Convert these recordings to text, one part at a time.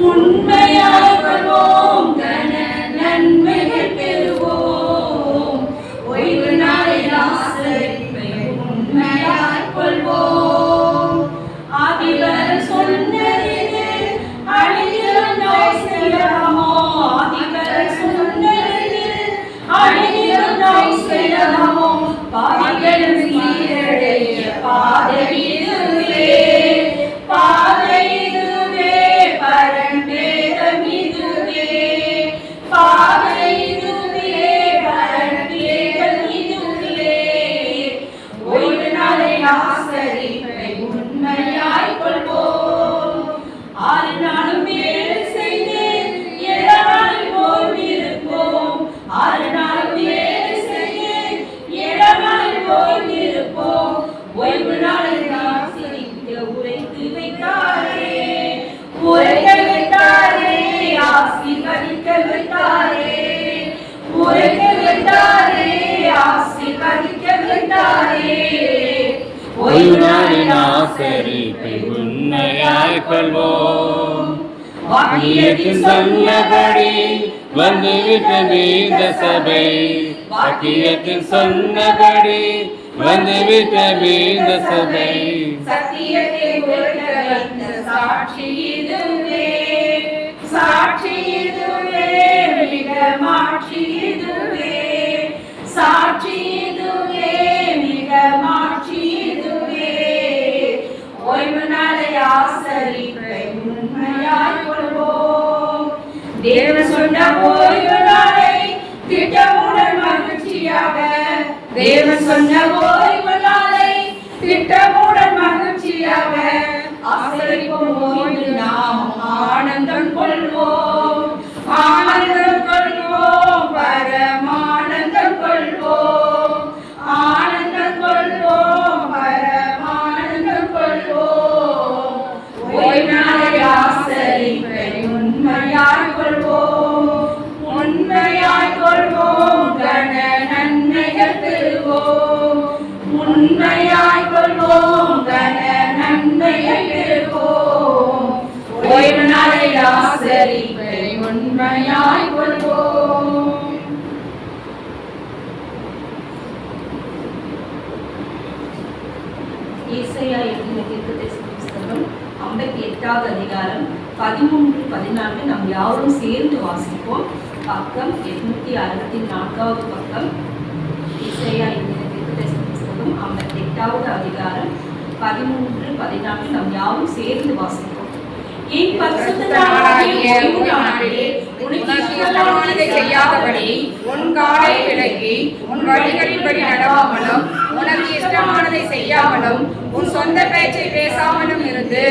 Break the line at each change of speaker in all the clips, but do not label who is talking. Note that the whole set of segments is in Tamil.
உண்மையாய் கொள்வோம் கன நன்மைகள் பெறுவோம். ஓய்வு நாளில் ஆசரிப்பை உண்மையாய் கொள்வோம். ஆதிவர் சொன்னது அழியும் நோய் செல்லமோ, ஆதிவர் சொன்னது அழியும் நோய் செல்லமோ, பாவிகளும் சீரடைய பாதை இதுவே, பாதை இதுவே, பரம்பேதம் இதுவே, பாதை இதுவே, பரம்பேதம் இதுவே. ஓய்வு நாளை ஆசரிப்பை உண்மையாய் கொள்வோம். 6 நாளும் வேலை செய்து 7 நாளில் ஓய்ந்திருப்போம். 6 நாளும் வேலை செய்து 7 நாளில் ஓய்ந்திருப்போம். ஓய்வு நாளை ஆசரிக்க உரைத்து வைத்தாரே, உரைக்க வைத்தாரே, ஆசீர்வதிக்க வைத்தாரே, உரைக்க வைத்தாரே, ஆசீர்வதிக்க வைத்தாரே.
ஓய்வு நாளின் ஆசரிப்பை உண்மையாய் கொள்வோம். வாக்கியத்தின் சொன்னபடி வந்துவிட்டது இந்த சபை, வாக்கியத்தின் சொன்னபடி வந்துவிட்டது இந்த சபை.
சத்தியத்தை உரைக்க வைத்த சாட்சி இதுவே, சாட்சி இதுவே, மிக மாட்சி இதுவே, சாட்சி இதுவே, மிக மாட்சி இதுவே. ஓய்வு நாளை ஆசரிப்பை உண்மையாய் கொள்வோம். தேவன் சொன்ன ஓய்வு நாளை திட்டமுடன் மகிழ்ச்சியாக, தேவன் சொன்ன ஓய்வு நாளை திட்டமுடன் மகிழ்ச்சியாக ஆசரிப்போம். ஓய்வு நாம் ஆனந்தம் கொள்வோம், ஆனந்தம் கொள்வோம், பரமானந்தம் கொள்வோம், ஆனந்தம் கொள்வோம், பரமானந்தம் கொள்வோம். ஓய்வு நாளை ஆசரிப்பை உண்மையாய் கொள்வோம், உண்மையாய் கொள்வோம், கன நன்மைகள் பெறுவோம். உண்மையாய் கொள்வோம், கன நன்மைகள் பெறுவோம். ஓய்வு நாளை ஆசரிப்பை உண்மையாய் கொள்வோம். ஏசாயா எழுதின தீர்க்கதரிசி புத்தகம் 58வது அதிகாரம் 13, 14 நாம் யாவரும் சேர்ந்து வாசிப்போம். பக்கம் 864வது பக்கம். ஏசாயா எழுதின தீர்க்கதரிசி புத்தகம் 58வது அதிகாரம் 13, 14 நாம் யாவரும் சேர்ந்து வாசிப்போம். என் பரிசுத்த நாளாகிய ஓய்வு நாளிலே உனக்கு இஷ்டமானதை செய்யாதபடி உன் காலை விலக்கி உன் வழிகளின்படி நடவாமலும் உனக்கு இஷ்டமானதை செய்யாமலும் உன் சொந்த பேச்சை பேசாமலும் இருந்து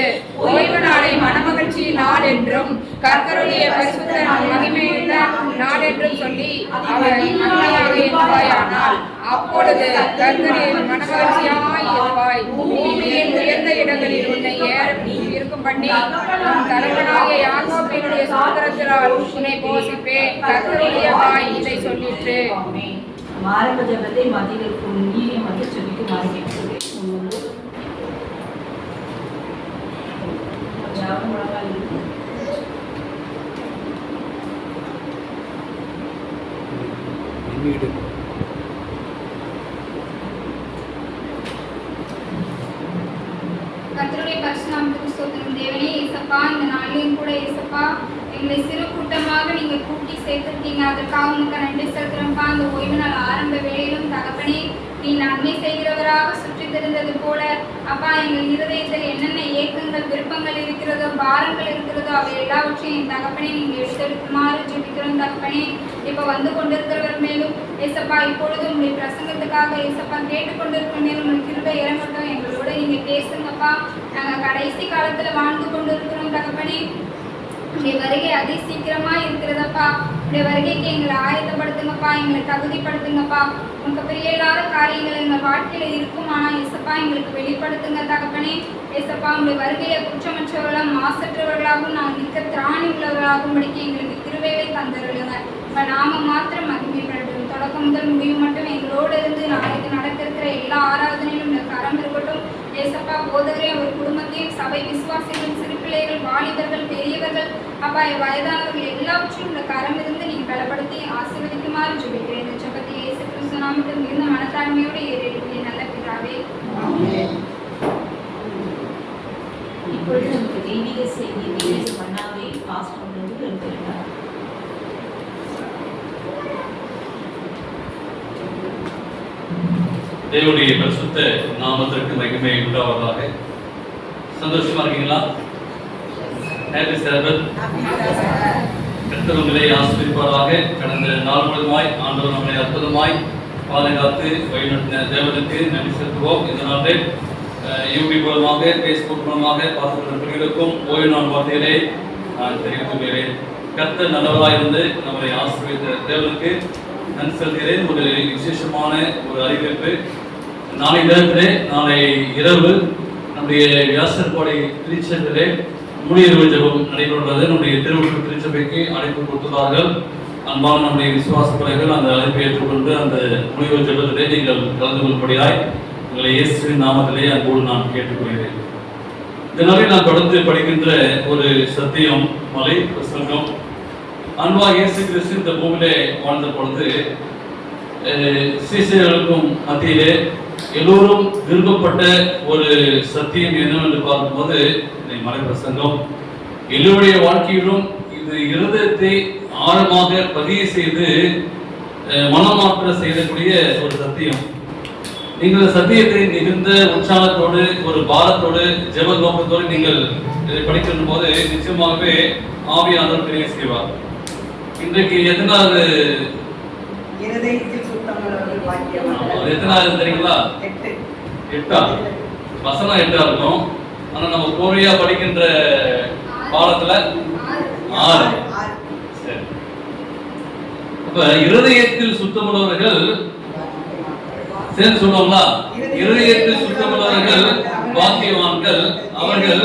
ஓய்வு நாளை மனமகிழ்ச்சியின் நாள் என்றும் கர்த்தருடைய பரிசுத்த மகிமையுள்ள நாள் என்றும் சொல்லி அவர் நன்மையாக இருப்பாயானால் அப்பொழுது கர்த்தரின் மனமகிழ்ச்சியாய் இருப்பாய். பூமியின் உயர்ந்த இடங்களில் உன்னை இருக்கும் பண்ணி உன் தகப்பனாகிய யாக்கோபினுடைய சுதந்திரத்தினால் உன்னை போஷிப்பேன். கர்த்தருடைய வாய் இதை சொல்லிற்று. ஆரம்ப ஜெபத்தை மதிகளுக்கு நீரை மட்டும் சொல்லிக்குமாறு கேட்கிறேன்.
கர்த்தருடைய பரிசுநாமத்துக்கு ஸ்தோத்திரம். தேவனே இயேசப்பா, இந்த நாளிலும் கூட இயேசப்பா எங்களை சிறு கூட்டமாக நீங்க கூட்டி சேர்த்திருக்கீங்க. அதற்காக உனக்கு நன்றி செலுத்துறோம்ப்பா. அந்த ஓய்வு நாள் ஆரம்ப வேளையிலும் தகப்பனே நீ நன்மை செய்கிறவராக சுற்றி தெரிந்தது போல அப்பா எங்கள் இருதயத்தில் என்னென்ன ஏக்கங்கள் விருப்பங்கள் இருக்கிறதோ பாரங்கள் இருக்கிறதோ அவை எல்லாவற்றையும் என் தகப்பனே நீங்க எடுத்தெடுக்குமாறு ஜெபிக்கிறோம். தகப்பனே இப்ப வந்து கொண்டிருக்கிறவர் மேலும் ஏசப்பா இப்பொழுது உங்களுடைய பிரசங்கத்துக்காக ஏசப்பா கேட்டுக்கொண்டிருக்கிற மேலும் உங்களுக்கு கிருபை இறங்கட்டும். எங்களோட நீங்க பேசுங்கப்பா. நாங்க கடைசி காலத்துல வாழ்ந்து கொண்டிருக்கிறோம் தகப்பனே. உடைய வருகை அதி சீக்கிரமா இருக்கிறதப்பா. உடைய வருகைக்கு எங்களை ஆயத்தப்படுத்துங்கப்பா, எங்களை தகுதிப்படுத்துங்கப்பா. உங்களுக்கு பெரிய இல்லாத காரியங்கள் எங்கள் வாழ்க்கையில இருக்கும். ஆனா ஏசப்பா எங்களுக்கு வெளிப்படுத்துங்க தகப்பனே. ஏசப்பா உங்களுடைய வருகையை குற்றமற்றவர்களாக மாசற்றவர்களாகவும் நாங்கள் நிற்க திராணி உள்ளவர்களாகும்படிக்கு எங்களுக்கு கிருபையை தந்தருளுங்க. இப்ப நாம மாத்திரம் மகிமைப்படட்டும். தொடக்கம் முதல் முடிவு மட்டும் எங்களோடு இருந்து நாளைக்கு நடக்க இருக்கிற எல்லா ஆராதனையிலும் இந்த கரம் இருக்கட்டும். ஏசப்பா போதகரே ஒரு குடும்பத்தையும் சபை விசுவாசிகள் சிறு பிள்ளைகள் வாலிபர்கள் பெரியவர்கள் அப்பா வயதானவர்கள் எல்லாவற்றையும் உள்ள கரம் இருந்து நீங்க பலப்படுத்தி ஆசீர்வதிக்குமாறு ஜெபிக்கிறேன். இந்த ஜெபத்தை இயேசு கிறிஸ்து நாமத்தில் மிகுந்த மனத்தாழ்மையோடு ஏறெடுக்கிறேன் நல்ல பிதாவே.
இப்பொழுது நமக்கு தெய்வீக செய்தி தெய்வீக மன்னாவை பாஸ்ட் பண்ணுறது இருக்கிறார்.
தேவனுடைய பரிசுத்த நாமத்திற்கு மகிமை உண்டாவதாக. சந்தோஷமா இருக்கீங்களா? ஹேப்பி சர்பத். கர்த்தர் உங்களை ஆசீர்வதிப்பாராக. கடந்த நாள் முழுவதுமாய் ஆண்டவர் நம்மை அற்புதமாய் பாதுகாத்து வழிநடத்தின தேவனுக்கு நன்றி செலுத்துவோம். இந்த நாளில் யூடியூப் மூலமாக, ஃபேஸ்புக் மூலமாக பார்த்துக்கொண்டிருக்கும் ஓய்வு நாள் வார்த்தைகளை நான் தெரிவித்துள்ளேன். கர்த்தர் நல்லவராக இருந்து நம்மை ஆசீர்வதித்த தேவனுக்கு நன்றி செலுத்துகிறேன். ஒரு விசேஷமான ஒரு அறிவிப்பு. நாளை தினத்திலே, நாளை இரவு நம்முடைய வியாசர்பாடி திருச்சபையிலே மூலியர்வு ஜெபம் நடைபெறுகிறது. நம்முடைய திருவள்ளூர் திருச்சபைக்கு அழைப்பு கொடுத்துள்ளார்கள். அன்பான நம்முடைய விசுவாச பிள்ளைகள் அந்த அழைப்பை ஏற்றுக்கொண்டு அந்த மூலியர்வு ஜெபத்திலே நீங்கள் கலந்து கொள்ளும்படியாய் உங்களை இயேசுவின் நாமத்திலே அன்போடு நான் கேட்டுக்கொள்கிறேன். இந்த நாளில் நான் தொடர்ந்து படிக்கின்ற ஒரு சத்தியம் மலை பிரசங்கம். அன்பாக இயேசு கிறிஸ்து இந்த பூமியிலே வாழ்ந்த பொழுது சீசர்களுக்கும் மத்தியிலே எல்லோரும் விரும்பப்பட்ட ஒரு சத்தியம் என்னவென்று பார்க்கும்போது மலை பிரசங்கம். எல்லோருடைய வாழ்க்கையிலும் இது இருதயத்தை ஆழமாக பதிய செய்து மனமாற்ற செய்யக்கூடிய ஒரு சத்தியம். நீங்கள் சத்தியத்தை மிகுந்த உற்சாகத்தோடு ஒரு பாரத்தோடு ஜெப நோக்கத்தோடு நீங்கள் இதை படிக்கின்ற போது நிச்சயமாகவே ஆவியானவர் தெரிய செய்வார். இன்றைக்கு எத்தனாவது தெரியுங்களா? 8 வசனம் 8 இருக்கும். ஆனா நம்ம கோரியா படிக்கின்ற பாடத்துல 6. சரி. அப்ப இருதயத்தில் சுத்தமுள்ளவர்கள் சேர்ந்து சொல்லுவாங்களா? இருதயத்தில் சுத்தமுள்ளவர்கள் பாக்கியவான்கள், அவர்கள்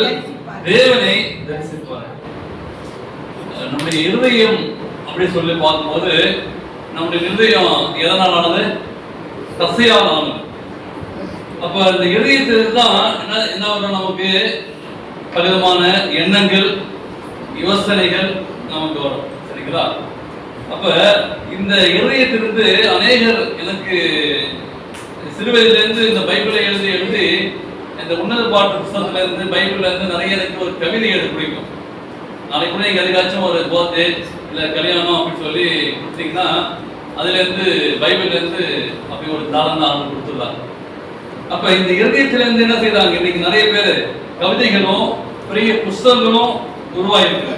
தேவனை தரிசிப்பார்கள். நம்முடைய இருதயம் அப்படி சொல்லி பார்க்கும்போது நம்முடைய இருதயம் எதனால் ஆனது? தசையால் ஆனது. அப்ப இந்த இருதயத்திலிருந்து தான் என்ன வரும்? நமக்கு பலவிதமான எண்ணங்கள், யோசனைகள் நமக்கு வரும். சரிங்களா? அப்ப இந்த இருதயத்திலிருந்து அநேகர் எனக்கு சிறுவயதிலிருந்து இந்த பைபிளை எழுதி இந்த உன்னத பாட்டு புத்தகத்துல இருந்து பைபிள்ல இருந்து நிறைய எனக்கு ஒரு கவிதை எழுத பிடிக்கும். நாளைக்கு கூட எங்க எதுக்காச்சும் ஒரு பர்த்டே இல்லை கல்யாணம் அப்படின்னு சொல்லி கொடுத்தீங்கன்னா அதுல இருந்து பைபிள்ல இருந்து அப்படி ஒரு தாளம் தான் கொடுத்துருந்தாங்க. அப்ப இந்த இருதயத்துல இருந்து என்ன செய்யறாங்க? இன்னைக்கு நிறைய பேர் கவிதைகளும் பெரிய புஸ்தகங்களும் உருவாயிருக்கு.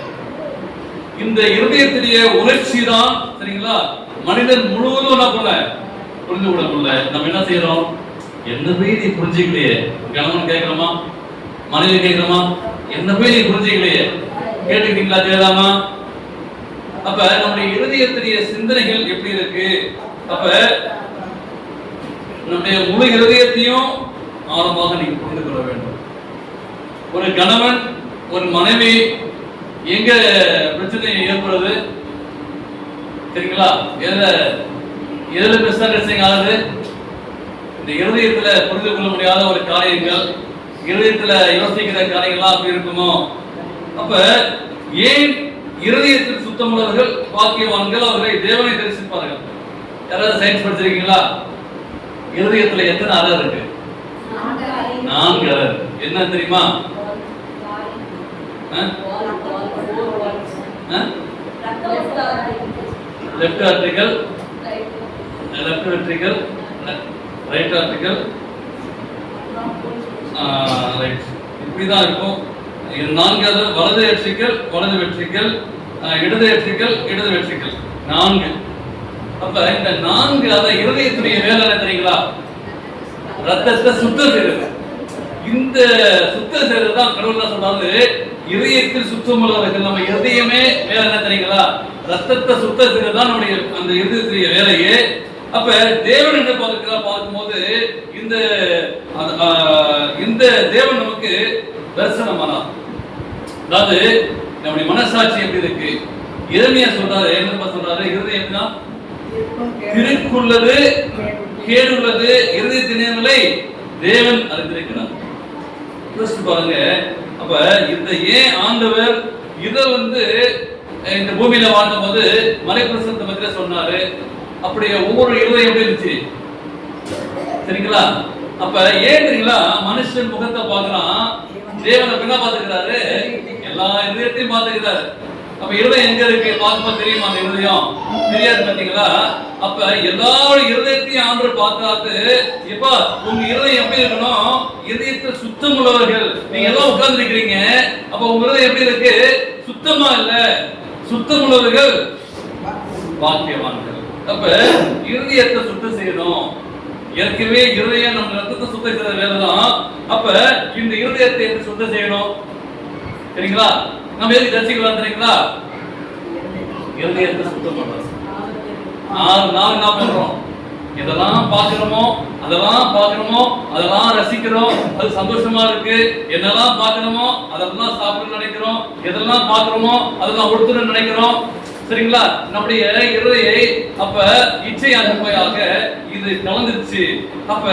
இந்த இருதயத்திலேயே உணர்ச்சி தான் சரிங்களா மனிதன் முழுவதும் என்ன பண்ண புரிந்து விட முடியல. நம்ம என்ன செய்யறோம்? என்ன போய் நீ புரிஞ்சுக்கலையே? கணவன் கேட்கிறோமா? மனைவி கேட்கிறோமா? என்ன போய் நீ புரிஞ்சுக்கலையே? கேட்டுக்கிட்டீங்களா ஜெயராமா? அப்ப நம்முடைய இருதயத்திலேயே சிந்தனைகள் எப்படி இருக்கு? அப்ப நம்முடைய முழு இருதயத்தையும் ஆழமாக நீங்க புரிந்து கொள்ள வேண்டும். ஒரு கணவன் ஒரு மனைவி எங்க பிரச்சனை ஏற்படுறது சரிங்களா? எதுல மிஸ் அண்டர்ஸ்டாண்டிங் ஆகுது? இந்த இருதயத்துல புரிந்து கொள்ள முடியாத ஒரு காரியங்கள், இருதயத்துல யோசிக்கிற காரியங்கள்லாம் அப்படி இருக்குமோ? அப்ப ஏன் இருதயத்தில் சுத்தமுள்ளவர்கள் பாக்கியவான்கள், அவர்களை தேவனை தரிசிப்பார்கள்? யாராவது சயின்ஸ் படிச்சிருக்கீங்களா? இருதயத்துல எத்தனை அறை இருக்கு? 4 அறை. என்ன தெரியுமா? Left article, left ventricle, right article, right. இப்படிதான் இருக்கும். 4 வலது வெற்றிகள், வலது வெற்றிகள், இடது வெற்றிகள், இடது வெற்றிகள் 4. அப்ப இந்த 4 அத இருதயத்துடைய வேலை என்ன தெரியுங்களா? ரத்தத்தை சுத்தம் செய்யறது. இந்த சுத்தம் செய்யறது தான் கடவுள் தான் சொல்றாரு, இதயத்தில் சுத்தம் உள்ளவர்கள். நம்ம இதயமே வேலை என்ன தெரியுங்களா? ரத்தத்தை சுத்தம் செய்யறது தான் நம்முடைய அந்த இதயத்துடைய வேலையே. அப்ப தேவன் என்ன பார்க்கும்போது இந்த தேவன் நமக்கு தரிசனமானார். அதாவது நம்முடைய மனசாட்சி எப்படி இருக்கு? எரேமியா சொல்றாரு, என்ன சொல்றாரு? இருதயம் தான் திருக்குள்ளது கேடுள்ளது, இருதயத்தினை தேவன் அறிந்திருக்கிறார். பாருங்க. அப்ப இந்த ஏன் ஆண்டவர் இத இந்த பூமியில வாழ்ந்த போது மலைப்பிரசனத்தை பத்தி சொன்னாரு. அப்படி ஒவ்வொரு இருதயம் எப்படி இருந்துச்சு சரிங்களா? அப்ப ஏன் தெரியுங்களா, மனுஷன் முகத்தை பார்க்கறான், தேவனை என்ன பார்த்துக்கிறாரு? எல்லா இருதயத்தையும் பார்த்துக்கிறாரு. அப்ப இருதயம் எங்க இருக்கு பார்க்கும்போது தெரியுமா? அந்த இருதயம் தெரியாது பாத்தீங்களா? அப்ப எல்லாரோட இருதயத்தையும் ஆண்டவர் பார்த்தாது. இப்ப உங்க இருதயம் எப்படி இருக்கணும்? இருதயத்தில் சுத்தம் உள்ளவர்கள். நீங்க எல்லாம் உட்கார்ந்து இருக்கிறீங்க, அப்ப உங்க இருதயம் எப்படி இருக்கு? சுத்தமா இல்ல. சுத்தம் உள்ளவர்கள் பாக்கியவான்கள். அப்ப இருதயத்தை சுத்தம் செய்யணும். ஏற்கனவே இருதயம் நம்ம ரத்தத்தை சுத்தம் செய்யற வேலைதான். அப்ப இந்த இருதயத்தை எப்படி சுத்தம் செய்யணும் சரிங்களா? நம்ம எதுக்கு தரிசிக்கலாம் தெரியுங்களா? இருதயத்தை சுத்தம் பண்றோம். 6 நாள் என்ன பண்றோம்? எதெல்லாம் பார்க்கிறோமோ அதெல்லாம் ரசிக்கிறோம். அது சந்தோஷமா இருக்கு. என்னெல்லாம் பார்க்கிறோமோ அதெல்லாம் சாப்பிடணும்னு நினைக்கிறோம். எதெல்லாம் பார்க்கிறோமோ அதெல்லாம் ஒடுத்தணும்னு நினைக்கிறோம் சரிங்களா? நம்முடைய இருதயை அப்ப இச்சை அனுப்பையாக இது கலந்துருச்சு. அப்ப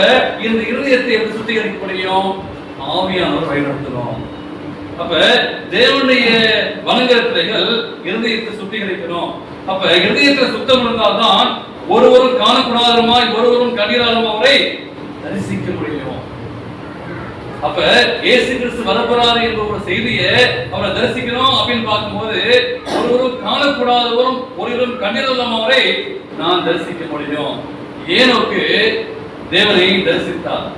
இந்த இருதயத்தை எப்படி சுத்திகரிக்க முடியும்? ஆவியானவர் வழிநடத்தணும். அப்ப தேவனுடைய வணங்கற்றைகள் இருதயத்தை சுத்திகரிக்கணும். அப்ப இருதயத்தை சுத்தம் இருந்தால்தான் ஒருவரும் காணக்கூடாதமாய் ஒருவரும் கண்ணீராளமாவரை தரிசிக்க முடியும். அப்ப இயேசு கிறிஸ்து வரப்போறாரு என்ற ஒரு செய்தியை அவரை தரிசிக்கணும் அப்படின்னு பார்க்கும்போது ஒருவரும் காணக்கூடாதவரும் ஒருவரும் கண்ணீராளமாவரை நான் தரிசிக்க முடியும். ஏனோக்கு தேவனை தரிசித்தார்.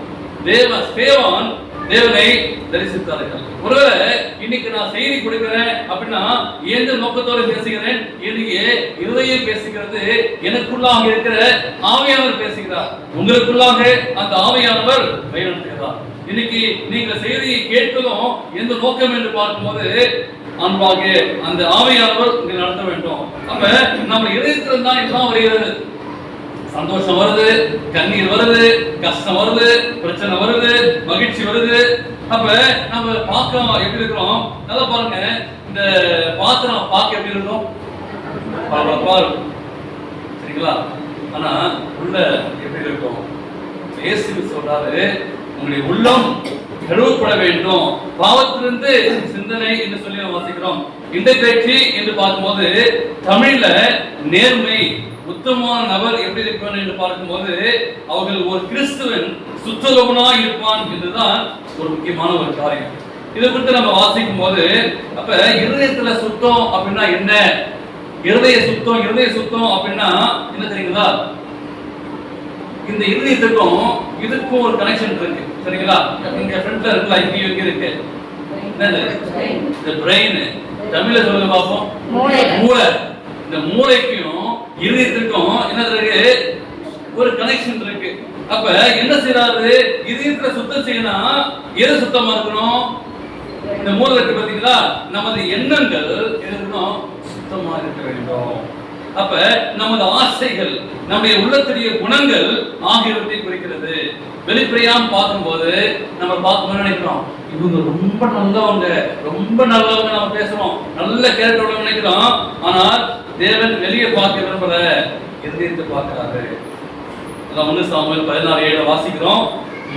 ஸ்தேவான் தேவனை தரிசித்தார்கள். ஒருவேளை இன்னைக்கு நான் செய்தி கொடுக்கிறேன் அப்படின்னா எந்த நோக்கத்தோடு பேசுகிறேன்? என்னைக்கு இருதயம் பேசுகிறது, எனக்குள்ளாக இருக்கிற ஆவியானவர் பேசுகிறார். உங்களுக்குள்ளாக அந்த ஆவியானவர் வழிநடத்துகிறார். இன்னைக்கு நீங்க செய்தியை கேட்கணும் எந்த நோக்கம் என்று பார்க்கும்போது அன்பாக அந்த ஆவியானவர் இங்க நடத்த வேண்டும். அப்ப நம்ம இதயத்துல தான் எல்லாம் வருகிறது. சந்தோஷம் வருது, கண்ணீர் வருது, கஷ்டம் வருது, பிரச்சனை வருது, மகிழ்ச்சி வருது. அப்ப நம்ம பார்க்க எப்படி இருக்கிறோம்? நல்லா பாருங்க, இந்த பாத்திரம் பார்க்க எப்படி இருக்கும்? சரிங்களா? ஆனா உள்ள எப்படி இருக்கும்? இயேசு சொல்றாரு, உங்களுடைய உள்ளம் கழுவப்பட வேண்டும், பாவத்திலிருந்து சிந்தனை என்று சொல்லி வாசிக்கிறோம். இன்டெகிரிட்டி என்று பார்க்கும்போது தமிழ்ல நேர்மை, உத்தமமான நபர் எப்படி இருப்பான் என்று பார்க்கும்போது அவர்கள் ஒரு கிறிஸ்துவன் சுத்தலோகனாய் இருப்பான் என்றுதான் ஒரு முக்கியமான ஒரு காரியம். இதை குறித்து நம்ம வாசிக்கும் போது அப்ப இருதயத்துல சுத்தம் அப்படின்னா என்ன? இருதய சுத்தம் அப்படின்னா என்ன தெரியுங்களா? இந்த இருதயத்துக்கும் இதுக்கும் ஒரு கனெக்ஷன் இருக்கு சரிங்களா? இங்க ஃப்ரண்ட்ல இருக்குல்ல, இங்க இருக்கு இந்த பிரெயின், தமிழ்ல சொல்லுங்க பாப்போம், மூளை. இந்த மூளைக்கும் இருதயத்துக்கும் என்ன இருக்கு? ஒரு கனெக்ஷன் இருக்கு. அப்ப என்ன செய்யறாரு? இதயத்துல சுத்தம் செய்யணும். எது சுத்தமா இருக்கணும்? இந்த மூளை இருக்கு பாத்தீங்களா? நமது எண்ணங்கள் இருக்கணும், சுத்தமா இருக்க வேண்டும். அப்ப நமது ஆசைகள், நம்முடைய உள்ளத்துடைய குணங்கள் ஆகியவற்றை குறிக்கிறது. வெளிப்படையாம பார்க்கும்போது நம்ம பார்க்கணும்னு நினைக்கிறோம், இவங்க ரொம்ப நல்லவங்க நம்ம பேசுறோம், நல்ல கேரக்டரோட நினைக்கிறோம். ஆனால் தேவன் வெளியே பார்க்க விரும்பல, இருதயத்தை பார்க்கிறாரு. 1 சாமுவேல் 16:7 வாசிக்கிறோம்.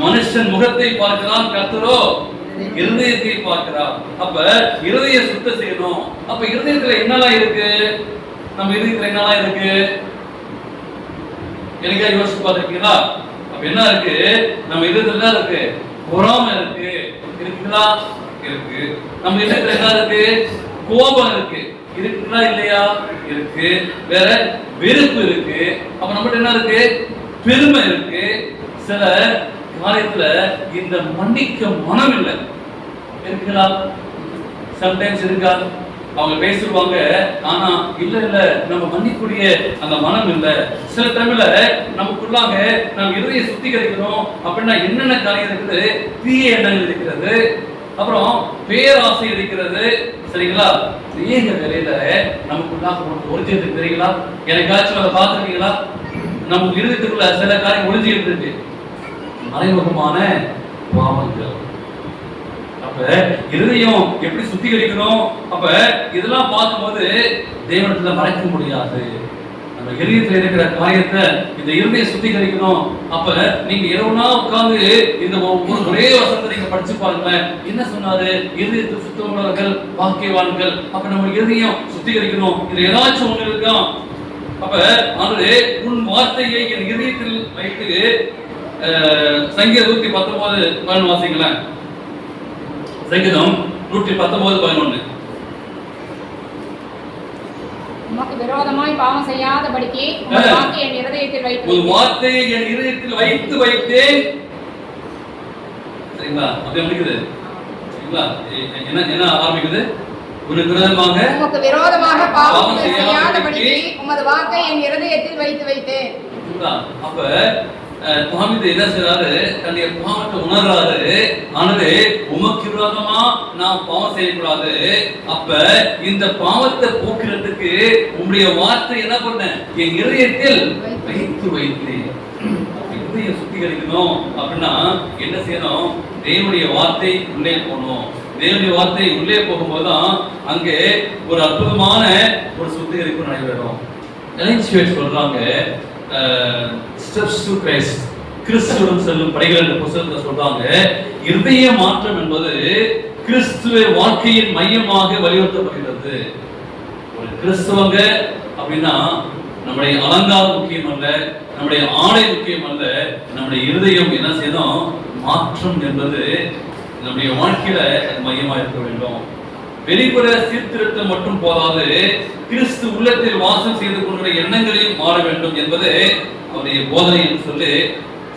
மனுஷன் முகத்தை பார்க்கிறான், கர்த்தரோ இருதயத்தை பார்க்கிறார். அப்ப இருதய சுத்தம் செய்யணும். அப்ப இருதயத்துல என்னெல்லாம் இருக்கு? நம்ம இருதயத்துல என்னெல்லாம் இருக்கு? எனக்கா யோசிச்சு பார்த்திருக்கீங்களா? அப்ப என்ன இருக்கு? நம்ம இதயத்துல இருக்கு பொறாமை இருக்கு, இருக்குங்களா? இருக்கு. நம்ம இதயத்துல என்ன இருக்கு? கோபம் இருக்கு, இருக்குங்களா? இல்லையா? இருக்கு. வேற வெறுப்பு இருக்கு. அப்ப நம்மகிட்ட என்ன இருக்கு? பெருமை இருக்கு. சில காரியத்துல இந்த மன்னிக்க மனம் இல்லை, இருக்குங்களா? சம்டைம்ஸ் இருக்கா? அவங்க பேசுவாங்க, ஆனா இல்ல நம்ம மன்னிக்கூடிய அந்த மனம் இல்லை. சில டைம்ல நமக்குள்ளாக நம்ம இருதய சுத்திகரிக்கணும் அப்படின்னா என்னென்ன காரியம் இருக்குது? தீய எண்ணங்கள் இருக்கிறது, அப்புறம் பேராசை இருக்கிறது சரிங்களா? ஏக வேலையில நமக்குள்ளாக ஒளிஞ்சிருக்கு தெரியுங்களா? எனக்காச்சும் அதை பார்த்துருக்கீங்களா? நம்ம இருதயத்துக்குள்ள சில காரியம் ஒளிஞ்சிட்டு இருக்கு, மறைமுகமான பாவங்கள். அப்ப இருதயம் எப்படி சுத்திகரிக்கணும்? அப்ப இதெல்லாம் பார்க்கும்போது தேவனிடத்துல மறைக்க முடியாது. அந்த நம்ம இதயத்தில் இருக்கிற காரியத்தை இந்த இருதய சுத்திகரிக்கணும். அப்ப நீங்க இரவுனா உட்கார்ந்து இந்த ஒரே வசனத்தை நீங்க படிச்சு பாருங்களேன். என்ன சொன்னாரு? இருதயத்தை சுத்தமுள்ளவர்கள் பாக்கியவான்கள். அப்ப நம்ம இருதயம் சுத்திகரிக்கணும். இதுல ஏதாச்சும் ஒண்ணு இருக்கா? அப்ப அது உன் வார்த்தையை என் இதயத்தில் வைத்து சங்கீதம் 119 வாசிங்களேன். சங்கீதம் 119:11.
உமக்கு விரோதமாய் பாவம் செய்யாதபடிக்கு உமது வார்த்தையை என் இதயத்தில் வைத்து
ஒரு வார்த்தையை என் இதயத்தில் வைத்தேன். சரிங்களா? அப்படியே முடிக்குது. சரிங்களா? என்ன ஆரம்பிக்குது?
உமக்கு விரோதமாக பாவம் செய்யாதபடிக்கு உமது வார்த்தையை என் இதயத்தில் வைத்தேன்.
அப்ப தாவீது என்ன செய்றாரு? தன்னுடைய பாவத்தை உணர்றாரு. ஆனது உமக்கு விரோதமா நான் பாவம் செய்யக்கூடாது. அப்ப இந்த பாவத்தை போக்குறதுக்கு உம்முடைய வார்த்தை என்ன பண்ண? என் இதயத்தில் வைத்தேன். இதயம் சுத்திகரிக்கணும் அப்படின்னா என்ன செய்யணும்? தேவனுடைய வார்த்தை உள்ளே போகணும். தேவனுடைய வார்த்தை உள்ளே போகும்போதுதான் அங்கே ஒரு அற்புதமான ஒரு சுத்திகரிப்பு நடைபெறும். சொல்றாங்க ஸ்டெப்ஸ் டு கிரைஸ்ட், கிறிஸ்துவுடன் செல்லும் படிகள் என்ற புத்தகத்தை சொல்றாங்க. இருதய மாற்றம் என்பது கிறிஸ்துவ வாழ்க்கையின் மையமாக வலியுறுத்தப்படுகிறது. ஒரு கிறிஸ்தவங்க அப்படின்னா நம்முடைய அலங்காரம் முக்கியம் அல்ல, நம்முடைய ஆடை முக்கியம் அல்ல, நம்முடைய இருதயம் என்ன செய்யணும்? மாற்றம் என்பது நம்முடைய வாழ்க்கையில மையமா இருக்க வேண்டும். வெளிப்புற சீர்திருத்தம் மட்டும் போதாது, கிறிஸ்து உள்ளத்தில் வாசம் செய்து கொண்ட எண்ணங்களையும் மாற வேண்டும் என்பது அவருடைய போதனை என்று சொல்லி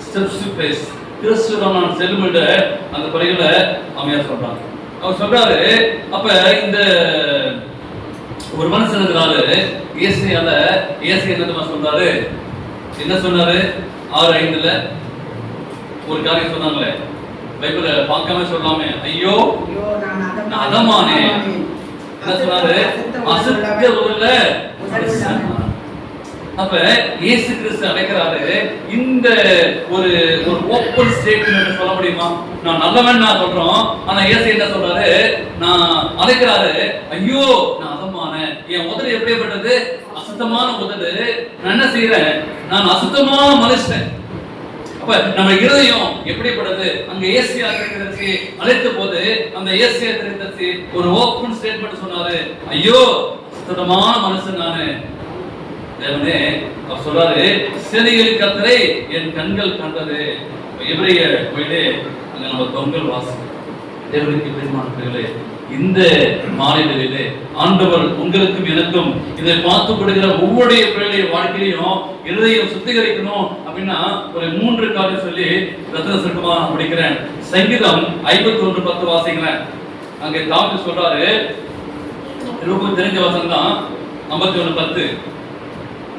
ஸ்டெப்ஸ் டு கிரைஸ்ட், கிறிஸ்துவுடன் நான் செல்லும் என்ற அந்த படையில அம்மையார் சொல்றாங்க. அவர் சொல்றாரு, அப்ப இந்த ஒரு மனுஷன் இருக்கிறாரு, ஏசியால என்ன சொல்றாரு? என்ன சொன்னாரு? 6:5 ஒரு காரியம் சொன்னாங்களே, பைபிள பார்க்காம சொல்லாமே, ஐயோ நான் அதமானே. என்ன சொன்னாரு? அசுத்த உள்ள. அப்ப இயேசு கிறிஸ்து அழைக்கிறாரு. இந்த ஒரு ஓப்பன் ஸ்டேட்மென்ட் சொல்ல முடியுமா? நான் நல்லவன் நான் சொல்றோம், ஆனா இயேசு என்ன சொல்றாரு? நான் அழைக்கிறாரு, ஐயோ நான் அதமான. என் உதடு எப்படிப்பட்டது? அசுத்தமான உதடு. நான் என்ன செய்யறேன்? நான் அசுத்தமான மனுஷன். அப்ப நம்ம இருதயம் எப்படிப்பட்டது? அங்க ஏசியா தீர்க்கதரிசி அழைத்த போது அந்த ஏசியா தீர்க்கதரிசி ஒரு ஓப்பன் ஸ்டேட்மென்ட் சொன்னாரு, ஐயோ சுத்தமான மனுஷன் நானு. தேவனே அவர் சொல்றாரு, சேனைகளின் கர்த்தரை என் கண்கள் கண்டது. எபிரேய போயிட்டு அங்க நம்ம தொங்கல் வாசம். தேவனுக்கு பெருமானே, இந்த மாநிலத்திலே ஆண்டவர் உங்களுக்கும் எனக்கும் இதை பார்த்து கொடுக்கிற ஒவ்வொருடைய பிள்ளைய வாழ்க்கையிலையும் இருதயம் சுத்திகரிக்கணும் அப்படின்னா ஒரு 3 காரியம் சொல்லி ரத்ன சுருக்கமா நான் படிக்கிறேன். சங்கீதம் 51:10 வாசிக்கிறேன். அங்கே தாவீது சொல்றாரு, ரொம்ப தெரிஞ்ச வசனம் தான் 51:10.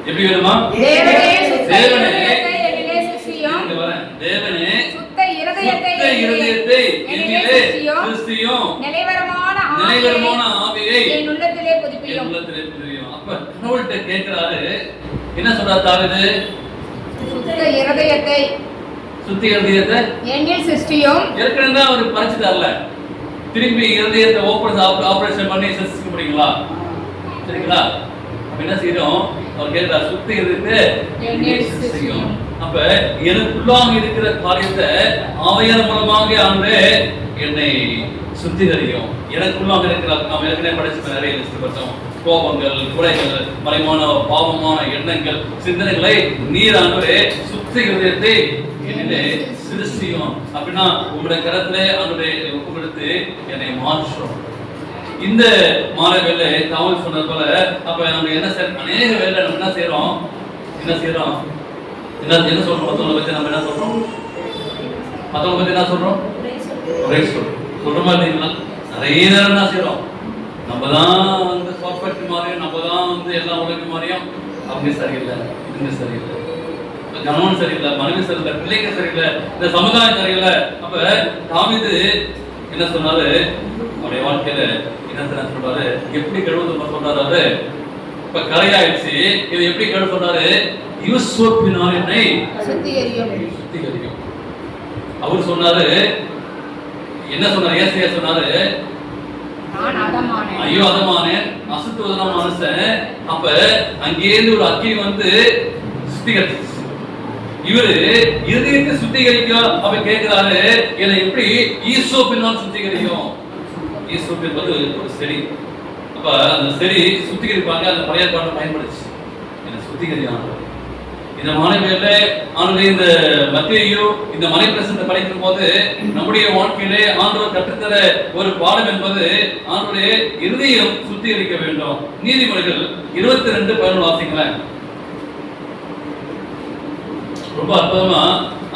எப்படி வேணுமா? தேவனே தேவனே சுத்த இருதயத்தை என்னிலே கிறிஸ்தியும் நிலைவரமான ஆவியை என் உள்ளத்திலே புதுப்பியும். அப்ப கடவுள்கிட்ட கேட்கிறாரு, என்ன சொல்றாரு தாவீது? சுத்த இருதயத்தை என்னில் சிருஷ்டியும். ஏற்கனவே அவர் பரிச்சுட்டார்ல, திரும்பி இருதயத்தை ஆபரேஷன் பண்ணி சிருஷ்டிக்க முடியுங்களா? சரிங்களா? என்ன செய்யறோம்? அவர் கேட்கிறார், சுத்த இருதயத்தை என்னில் சிருஷ்டியும். அப்ப எனக்குள்ளாக இருக்கிற காரியத்தை ஆவியார் மூலமாக ஆண்டு என்னை சுத்திகரிக்கும். எனக்குள்ளாக இருக்கிற நாம் ஏற்கனவே படிச்சு நிறைய லிஸ்ட் பார்த்தோம். கோபங்கள், குறைகள், மறைமான பாவமான எண்ணங்கள், சிந்தனைகளை நீர் ஆண்டு சுத்த இருதயத்தை என்னிலே சிருஷ்டியும். அப்படின்னா உங்களுடைய கரத்திலே அவருடைய ஒப்பு கொடுத்து என்னை மாற்றும். இந்த மாலை வேலை தாவல் சொன்னது போல, அப்ப நம்ம என்ன அநேக வேலை நம்ம என்ன செய்யறோம்? என்ன சொல்றோம்? மத்தவங்களை பத்தி நம்ம என்ன சொல்றோம்? மத்தவங்களை பத்தி என்ன சொல்றோம்? ஒரே சொல்ற மாதிரி இல்லைங்களா? நிறைய நேரம் என்ன செய்யறோம்? நம்ம தான் வந்து பர்ஃபெக்ட் மாதிரியும், நம்ம தான் வந்து எல்லா உலகம் மாதிரியும். அவங்க சரியில்லை, இவங்க சரியில்லை, கணவன் சரியில்லை, மனைவி சரியில்லை, பிள்ளைங்க சரியில்லை, இந்த சமுதாயம் சரியில்லை. அப்ப தாவீது என்ன சொன்னாரு? அவருடைய வாழ்க்கையில என்ன சொல்றாரு? எப்படி கழுவு சொல்றாரு? இப்ப கரையாயிடுச்சு, இது எப்படி கழுவு சொல்றாரு? யூசோப்பினால் என்னை சுத்திகரிக்கும். அவர் சொன்னாரு, என்ன சொன்னாரு? ஏசாயா சொன்னாரு,
நான் அதமானேன்.
ஐயோ அதமானேன், அசுத்தவதெல்லாம் மனுஷன். அப்ப அங்கேருந்து ஒரு அக்கினி வந்து சுத்திகரிச்சு இவரு இருதயத்தை சுத்திகரிக்க அவ கேட்கிறாரு, என்னை எப்படி ஈசோப்பினால் சுத்திகரிக்கும்? ஈசோப்பு என்பது ஒரு செடி. அப்ப அந்த செடி சுத்திகரிப்பாங்க, அந்த பழைய பாட்டை பயன்படுச்சு. என்னை சுத்திகரியான இந்த மலைமையில ஆண்டு இந்த மத்தியோ இந்த மலை பிரசனத்தை படிக்கும் போது நம்முடைய வாழ்க்கையிலே ஆண்டவர் கற்றுத்தர ஒரு பாடம் என்பது ஆண்டுடைய இருதயம் சுத்திகரிக்க வேண்டும். நீதிமொழிகள் 22:11 வாசிங்களேன். ரொம்ப அற்புதமா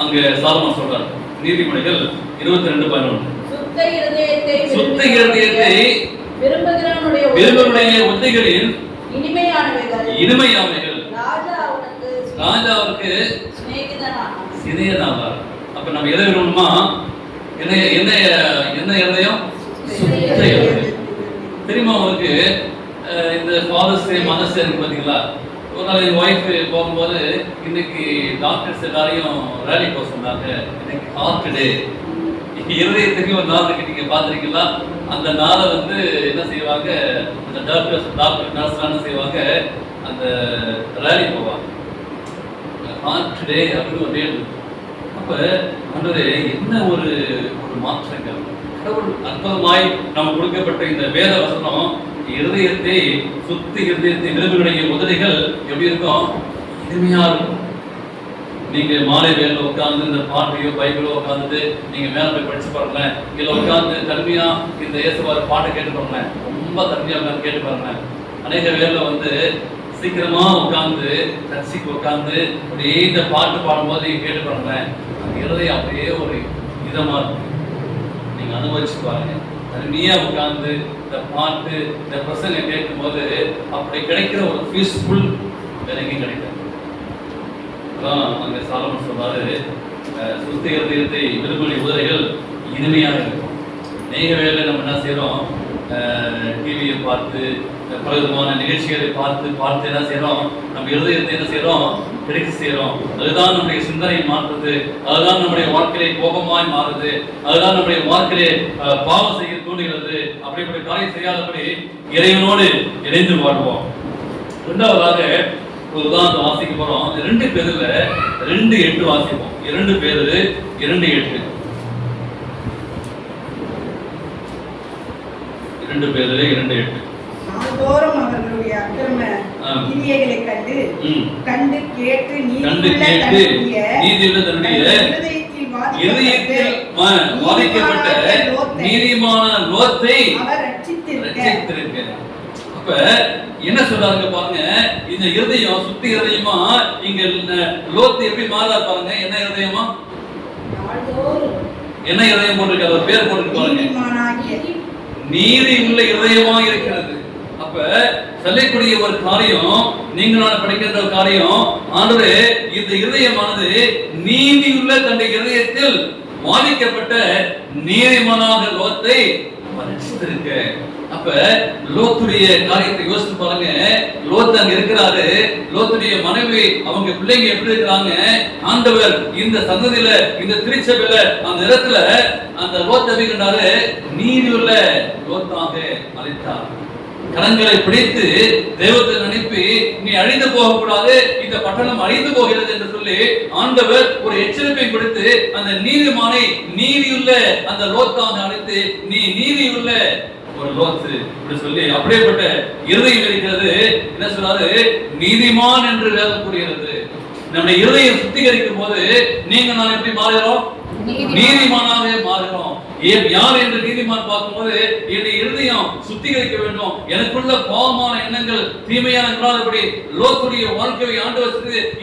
அங்க சாலமோன் சொல்றார். நீதிமொழிகள் 22:11 சுத்த இருதயத்தை விரும்புகிறவனுடைய உத்திகளில் இனிமையானவைகள் ராஜாவுக்கு சிநேகிதனாவார். அப்ப நம்ம எதை விரும்பணுமா? என்ன என்ன என்ன இருதயம்? சுத்த இருதயம். தெரியுமா உங்களுக்கு இந்த ஃபாதர்ஸ் டே மதர்ஸ் டே இருக்கு பாத்தீங்களா? ஒரு நாள் என் ஒய்ஃப் போகும்போது இன்னைக்கு டாக்டர்ஸ் எல்லாரையும் ரேலி போக சொன்னாங்க, இன்னைக்கு ஹார்ட் டே. இருதயத்துக்கு ஒரு நாள் இருக்கு, நீங்க பாத்திருக்கீங்களா? அந்த நாளை வந்து என்ன செய்வாங்க, அந்த டாக்டர் நர்ஸ் என்ன செய்வாங்க, அந்த ரேலி போவாங்க. ஹார்ட் டே அப்படின்னு ஒரு டேட். அப்ப அன்றே என்ன ஒரு மாற்றங்கள்! கடவுள் அற்புதமாய் நம்ம கொடுக்கப்பட்ட இந்த வேத வசனம் இருதயத்தை சுத்தி இருதயத்தை விரும்புகிற உதவிகள் எப்படி இருக்கும்? இனிமையா இருக்கும். நீங்க மாலை வேலை உட்கார்ந்து இந்த பாட்டையோ பைபிளோ உட்கார்ந்து நீங்க மேல போய் படிச்சு பாருங்களேன். இதுல உட்கார்ந்து தனிமையா இந்த இயேசுவார் பாட்டை கேட்டு பாருங்களேன். ரொம்ப தனிமையா உட்கார்ந்து கேட்டு பாருங்களேன். அநேக வேலை வந்து சீக்கிரமா உட்கார்ந்து கட்சிக்கு உட்கார்ந்து அப்படியே இந்த பாட்டு பாடும்போது நீங்க கேட்டு பாருங்களேன். அந்த இருதயம் அப்படியே ஒரு இதமா இருக்கும். நீங்க அனுபவிச்சு பாருங்க. தனிமையா உட்கார்ந்து இந்த பாட்டு இந்த பிரசங்க கேட்கும் போது அப்படி கிடைக்கிற ஒரு பீஸ்ஃபுல் வேற எங்கேயும் கிடைக்காது. அங்க சாலமோன் சொல்றாரு, சுத்த இருதயத்தை விரும்புகிற உதவிகள் இனிமையாக இருக்கும். அநேக வேலை நம்ம என்ன செய்யறோம், டிவியை பார்த்து பலவிதமான நிகழ்ச்சிகளை பார்த்து என்ன செய்யறோம், நம்ம இருதயத்தை என்ன செய்யறோம், கிடைக்க செய்யறோம். அதுதான் நம்முடைய சிந்தனை மாற்றுது, அதுதான் நம்முடைய வாழ்க்கையை கோபமாய் மாறுது, அதுதான் நம்முடைய வாழ்க்கையை பாவம் செய்ய தூண்டுகிறது. அப்படிப்பட்ட காரியம் செய்யாதபடி இறைவனோடு இணைந்து வாழ்வோம். இரண்டாவதாக ஒரு உதாரணத்தை வாசிக்க போறோம். 2 பேருல 2:8 வாசிப்போம். 2 பேரு 2:8 2 பேரு 2:8
நாள்தோறும் அவர்களுடைய அக்கிரம கிரியைகளை கண்டு கேட்டு
நீதியுள்ள தன்னுடைய இருதயத்தில் வாதிக்கப்பட்ட நீதிமான லோத்தை அவர் ரட்சித்திருக்கிறார். அப்ப என்ன சொல்றாங்க பாருங்க, இந்த இருதயம் சுத்தி இருதயமா இங்க லோத்து எப்படி மாறா பாருங்க. என்ன இருதயமா, என்ன இருதயம் போட்டிருக்காரு, ஒரு பேர் போட்டிருக்கு பாருங்க, நீதி உள்ள இருதயமா இருக்கிறது. அப்ப சொல்லக்கூடிய ஒரு காரியம், நீங்க நான் படிக்கின்ற ஒரு காரியம், ஆண்டவரே இந்த இருதயமானது நீதி உள்ள தன்னுடைய இருதயத்தில் பாதிக்கப்பட்ட நீதிமானாக லோத்தை ரட்சித்திருக்க. அப்ப லோத்துடைய காரியத்தை யோசித்து பாருங்க. லோத் அங்க இருக்கிறாரு, லோத்துடைய மனைவி அவங்க பிள்ளைங்க எப்படி இருக்கிறாங்க. ஆண்டவர் இந்த சந்ததியில இந்த திருச்சபையில அந்த இடத்துல அந்த லோத்தை கண்டாரு, நீதி உள்ள லோத்தாக அழைத்தார். கரங்களை பிடித்து தெய்வத்தை அனுப்பி, நீ அழிந்து போகக்கூடாது, இந்த பட்டணம் அழிந்து போகிறது என்று சொல்லி ஆண்டவர் ஒரு எச்சரிப்பை கொடுத்து அந்த நீதிமானை நீதியுள்ள அந்த லோத்தாக அழைத்து, நீ நீதியுள்ள ஒரு லோத்து இப்படி சொல்லி அப்படியேப்பட்ட இருதயம் இருக்கிறது. என்ன சொல்றாரு, நீதிமான் என்று வேதம் கூறுகிறது. நம்முடைய இருதயம் சுத்திகரிக்கும் போது நீங்க நான் எப்படி மாறுகிறோம், நீதிமானாக மாறுகிறோம். யார் என்று நீதிமான் பார்க்கும்போது என்னுடைய இருதயம் சுத்திகரிக்க வேண்டும், எனக்குள்ள பாவமான எண்ணங்கள் தீமையான இல்லாதபடி லோத்துடைய வாழ்க்கையை ஆண்டவர்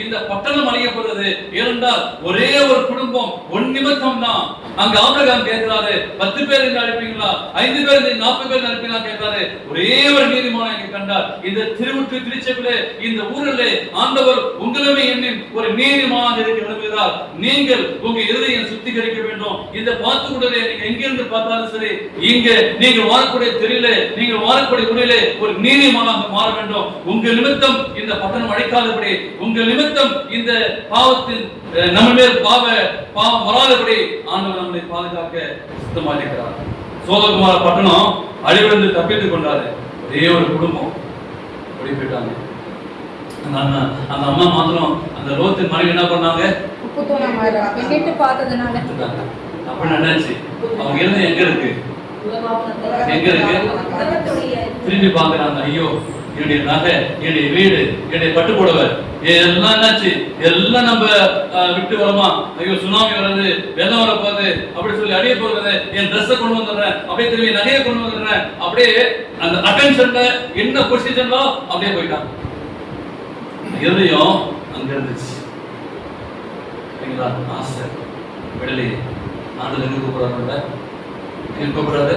இந்த பட்டணம் அழியப்படுறது. ஏனென்றால் ஒரே ஒரு குடும்பம் ஒன் நிமித்தம் தான். அங்க ஆபிரகாம் கேட்கிறாரு, 10 பேர் என்று அழைப்பீங்களா, 5 பேர் 40 பேர் அழைப்பீங்களா கேட்கிறாரு. ஒரே ஒரு நீதிமான இங்கே கண்டார். இந்த திருச்சபையிலே இந்த ஊரிலே ஆண்டவர் உங்களுமே என்னின் ஒரு நீதிமான இருக்க விரும்புகிறார். நீங்கள் உங்க இருதயம் சுத்திகரிக்க வேண்டும். இந்த பார்த்து கூடலே நீங்க எங்கிருந்து பார்த்தாலும் சரி, இங்க நீங்க வாழக்கூடிய தெரியல, நீங்க வாழக்கூடிய முறையிலே ஒரு நீதிமானாக மாற வேண்டும். உங்க நிமித்தம் இந்த பட்டணம் அழைக்காதபடி, உங்க நிமித்தம் இந்த பாவத்தின் நம்ம மேல் பாவம் வராதபடி ஆண்டவர் நம்மை பாதுகாக்க சுத்தமாக இருக்கிறார். சோதகுமார பட்டணம் அழிவிலிருந்து தப்பித்துக் கொண்டாரு. ஒரே ஒரு குடும்பம் ஓடி போயிட்டாங்க. அந்த அம்மா மாத்திரம் அந்த லோத்து மனைவி என்ன பண்ணாங்க?
பார்த்ததுனால
அப்படின்னு நினைச்சு அவங்க இருந்து எங்க இருக்கு திரும்பி பாக்குறாங்க. ஐயோ, என்னுடைய நகை, என்னுடைய வீடு, என்னுடைய பட்டு புடவை எல்லாம் என்னாச்சு? எல்லாம் நம்ம விட்டு வரமா? ஐயோ, சுனாமி வர்றது, வெள்ளம் வர போகுது அப்படி சொல்லி அடிய போகிறது, என் ட்ரெஸ்ஸை கொண்டு வந்துடுறேன், அப்படியே திரும்பி நகையை கொண்டு வந்துடுறேன், அப்படியே அந்த அட்டென்ஷன்ல என்ன பொசிஷன்லோ அப்படியே போயிட்டாங்க. இருதயம் அங்க இருந்துச்சு. ஆசை விடலையே. ஆண்டுல எங்க கூப்பிடுறாங்க? கூப்பிடுறாரு,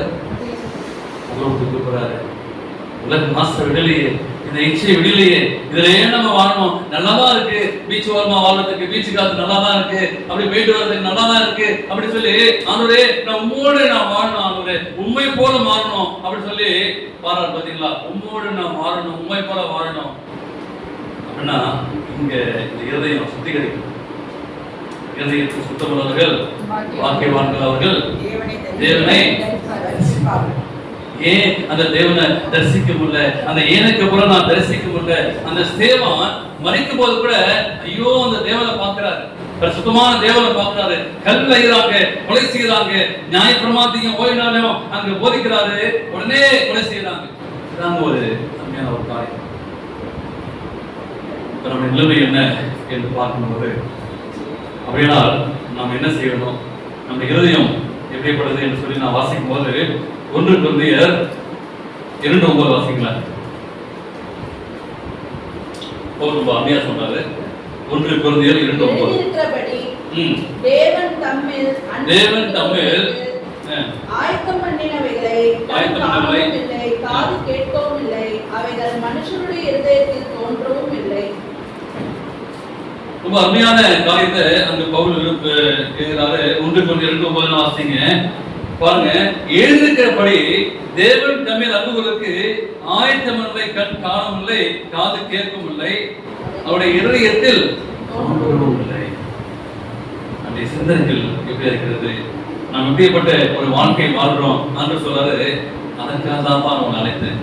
உங்களுக்கு கூப்பிடுறாரு. உலக மாஸ்டர் விடலையே, இந்த இச்சை விடலையே, இதுல ஏன் நம்ம வாழணும்? நல்லாதான் இருக்கு, பீச் ஓரமா வாழ்றதுக்கு, பீச்சு காத்து நல்லாதான் இருக்கு, அப்படி போயிட்டு வர்றதுக்கு நல்லாதான் இருக்கு அப்படி சொல்லி ஆண்டவரே நான் உம்மோடு நான் வாழணும், ஆண்டவரே உண்மை போல மாறணும் அப்படி சொல்லி பாராரு. பாத்தீங்களா? உம்மோடு நான் வாழணும், உண்மை போல வாழணும் அப்படின்னா இங்க இந்த இருதயம் சுத்திகரிக்கும். இருதயத்தை சுத்தமுள்ளவர்கள் வாக்கியவான்கள் அவர்கள் தேவனை ஏன் அந்த தேவனை தரிசிக்க முடியல? அந்த ஏனுக்கு அப்புறம் நான் தரிசிக்க முடியல. அந்த தேவன் மறிக்கும் போது கூட ஐயோ அந்த தேவனை பார்க்கிறாரு, சுத்தமான தேவனை பார்க்கிறாரு. கல் செய்யறாங்க, கொலை செய்யறாங்க, நியாய பிரமாணத்தையும் ஓய்னாலும் அங்க போதிக்கிறாரு, உடனே கொலை செய்யறாங்க. இதாங்க ஒரு அருமையான ஒரு காரியம். நம்முடைய நிலைமை என்ன என்று பார்க்கும்போது அப்படின்னா நாம் என்ன செய்யணும்? நம்ம இருதயம் எப்படிப்படுது என்று சொல்லி நான் வாசிக்கும் போது 1 கொரிந்தியர் 2:9 வாசிக்கலாம். ரொம்ப அருமையா சொன்னாரு. 1 கொரிந்தியர் 2:9
தேவன் தம்மில் ஆயத்தம் பண்ணினவைகளை காணவும் இல்லை, காது கேட்கவும் இல்லை, அவைகள் மனுஷனுடைய இருதயத்தில் தோன்றவும் இல்லை.
ரொம்ப அருமையான காரியத்தை அங்க பவுல் எழுதுறாரு. 1 கொரிந்தியர் 2:9 வாசிங்க பாருங்க. எழுதிருக்கிறபடி தேவன் தம்மில் அன்புகளுக்கு ஆயத்தமில்லை, கண் காணவில்லை, காது கேட்கவும் இல்லை, அவருடைய இருதயத்தில் தோன்றவும் இல்லை. அந்த சிந்தனைகள் எப்படி இருக்கிறது? நாம் எப்படிப்பட்ட ஒரு வாழ்க்கை வாழ்றோம் என்று சொல்றாரு. அதற்காக தான் அவன் அழைத்தேன்.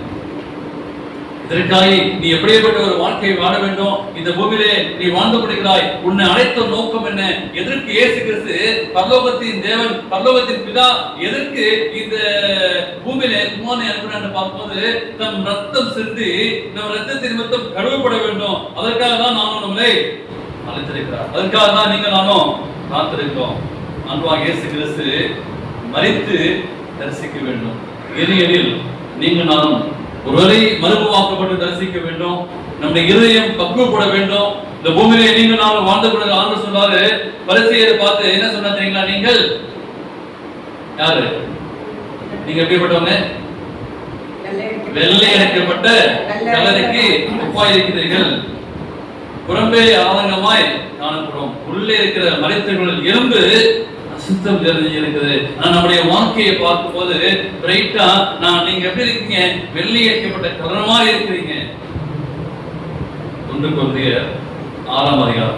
இதற்காக நீ எப்படிப்பட்ட ஒரு வாழ்க்கையை வாழ வேண்டும், இந்த பூமியிலே நீ வாழ்ந்து கொடுக்கிறாய், உன்னை அழைத்த நோக்கம் என்ன? எதற்கு இயேசு கிறிஸ்து பரலோகத்தின் தேவன், பரலோகத்தின் பிதா எதற்கு இந்த பூமியிலே குமாரனை அனுப்பினான்னு பார்க்கும்போது தம் ரத்தம் சிந்தி நம் ரத்தத்தின் நிமித்தம் கழுவப்பட வேண்டும். அதற்காக தான் நானும் நம்மளை அழைத்திருக்கிறார். அதற்காக தான் நீங்க நானும் காத்திருக்கிறோம். அன்பாக இயேசு கிறிஸ்து மரித்து தரிசிக்க வேண்டும். எனில் நீங்க நானும் ஒருவரை மறுபவாக்கப்பட்டு தரிசிக்க வேண்டும். நம்முடைய இருதயம் பக்குவப்பட வேண்டும். இந்த பூமியிலே நீங்க நானும் வாழ்ந்து கூட ஆண்டு சொன்னாரு. பரிசேயரை பார்த்து என்ன சொன்னா தெரியுங்களா? நீங்கள் யாரு? நீங்க எப்படிப்பட்டவங்க? வெள்ளை அடைக்கப்பட்ட கல்லறைக்கு ஒப்பாய் இருக்கிறீர்கள். புறம்பே ஆலங்கமாய் காணப்படும், உள்ளே இருக்கிற மனிதர்கள் எலும்பு அசுத்தம் இருக்குது. நம்முடைய வாழ்க்கையை பார்க்கும் போது பிரைட்டா நீங்க எப்படி இருக்கீங்க? வெள்ளையடிக்கப்பட்ட கலரமா இருக்கிறீங்க. 1 கொரிந்தியர் 6:19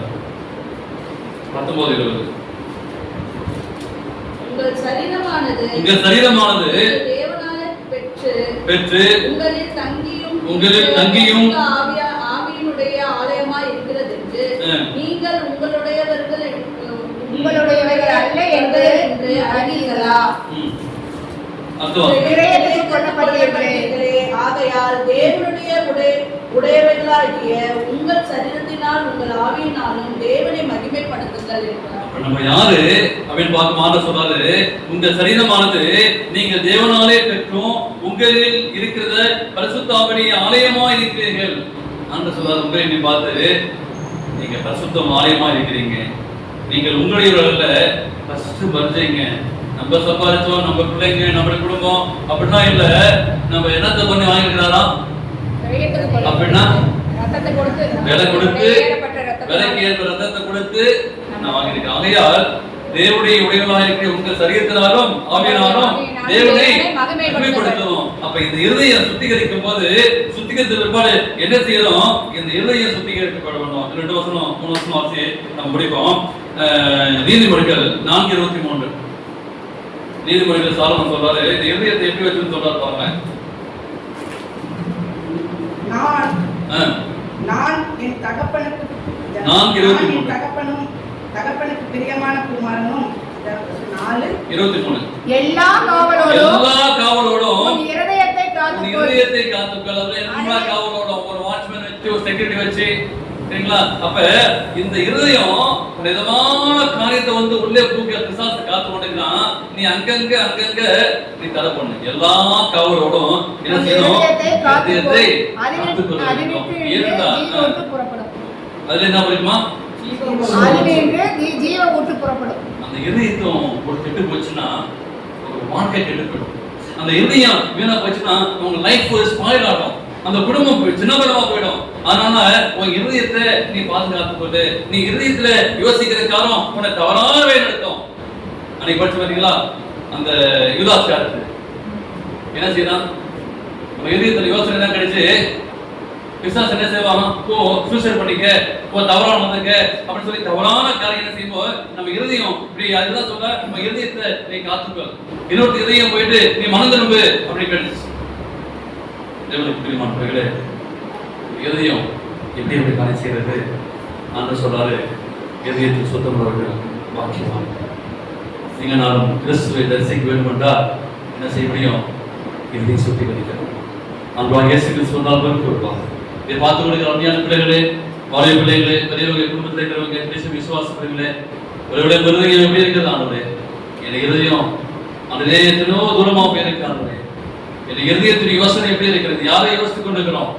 உங்கள் சரீரமானது தேவனாலே
பெற்று உங்களில் தங்கியும்
ஆவியினுடைய ஆலயமாய் இருக்கிறது என்று நீங்கள் உங்களுடையவர்கள்
அல்ல என்று அறிவீர்களா?
ஆகையால் தேவனுடைய உடையவர்களாகிய உங்கள் சரீரத்தினால் உங்கள் ஆவியினாலும் தேவனை மகிமைப்படுத்துங்கள் என்றார்.
நம்ம யாரு அப்படின்னு பார்க்க சொல்றாரு. உங்க சரீரமானது நீங்க தேவனாலே பெற்றும் உங்களில் இருக்கிறத பரிசுத்த ஆவியின் ஆலயமா இருக்கிறீர்கள் என்று சொல்றாரு. உங்களை பார்த்து நீங்க பரிசுத்த ஆலயமா இருக்கிறீங்க. நீங்கள் உங்களுடையவர்கள ஃபர்ஸ்ட் பரிச்சைங்க. நம்ம சம்பாதிச்சோம், நம்ம பிள்ளைங்க, நம்ம குடும்பம் அப்படின்னா இல்ல. நம்ம என்னத்தை பண்ணி வாங்கிக்கிறாரா அப்படின்னா விலை கொடுத்து, விலைக்கு ஏற்ப ரத்தத்தை கொடுத்து நான் வாங்கியிருக்கேன். ஆகையால் தேவனுடைய உடையவர்களாக இருக்கிற உங்கள் சரீரத்தினாலும் ஆவியினாலும் தேவனை மகிமைப்படுத்தணும். அப்ப இந்த இருதயம் சுத்திகரிக்கும் போது சுத்திகரித்த பிற்பாடு என்ன செய்யறோம்? இந்த இருதயம் சுத்திகரிக்கப்பட வேண்டும். 2 வசனம் 3 வசனம் வாசி நம்ம முடிப்போம். நீதிமொழிகள் 4:23 நீதிமொழிகள் சாலமோன் சொல்றாரு, இந்த இருதயத்தை எப்படி வச்சுன்னு சொல்றாரு பாருங்க.
நான் என் தகப்பனுக்கு பிரியமான குமாரனும் 4:23
எல்லா காவலோடும்
உன்
இருதயத்தை
காத்துக்கொள். அதுல எல்லா காவலோடும் ஒரு வாட்ச்மேன் வச்சு ஒரு செக்யூரிட்டி வச்சு, சரிங்களா? அப்ப இந்த இருதயம் விதமான காரியத்தை வந்து உள்ளே பூக்க பிசாசு காத்து கொண்டிருக்கான். நீ அங்கங்க நீ தடை பண்ணு. எல்லா காவலோடும் என்ன செய்யணும்? அதுல என்ன பண்ணுமா? அந்த இருதயத்தும் ஒரு கெட்டு போச்சுன்னா ஒரு வாழ்க்கை கெட்டு போயிடும். அந்த இருதயம் வீணா போச்சுன்னா உங்க லைஃப் ஸ்பாயில் ஆகும். அந்த குடும்பம் சின்னபலமா போயிடும். அதனால உன் இருதயத்தை நீ பாதுகாத்துக் கொண்டு, நீ இருதயத்துல யோசிக்கிற காலம் உன்னை தவறாகவே நடத்தும். அன்னைக்கு படிச்சு பாத்தீங்களா அந்த யூதாஸ் காலத்து என்ன செய்யலாம்? உன் இருதயத்துல யோசனை தான் கிடைச்சு பிசாசு என்ன செய்வாங்க? போ சூசைட் பண்ணிக்க, போ தவறான வந்துக்க அப்படின்னு சொல்லி தவறான காரியம் என்ன செய்யும்போது நம்ம இருதயம் இப்படி அதுதான் சொல்ல, நம்ம இருதயத்தை நீ காத்துக்கோ. இன்னொரு இருதயம் போயிட்டு நீ மனம் திரும்பு அப்படி கேட்டுச்சு. தேவனுக்கு பிரியமானவர்களே, இருதயம் எப்படி எப்படி காரியம் செய்யறது? ஆண்டவர் சொல்றாரு, இருதயத்தில் சுத்தமுள்ளவர்கள் பாக்கியவான். நீங்க நானும் கிறிஸ்துவை தரிசிக்க வேண்டும் என்றால் என்ன செய்ய முடியும்? இருதயம் சுத்திகரிக்கணும். அன்பாக இயேசு கிறிஸ்து சொன்னால் பொறுப்பு கொடுப்பாங்க. இதை பார்த்து கொடுக்கிற அருமையான பிள்ளைகளே, வாலிப பிள்ளைகளே, பெரியவங்க, குடும்பத்தில் இருக்கிறவங்க, விசுவாசப்படுங்களே, ஒருவருடைய இருதயம் எப்படி இருக்கிறது? ஆண்டவரே, என் இருதயம் அந்த இதயத்தினோ தூரமாக போயிருக்கு. ஆண்டவரே, என் இருதயத்தின் யோசனை எப்படி இருக்கிறது? யாரை யோசித்துக் கொண்டிருக்கிறோம்?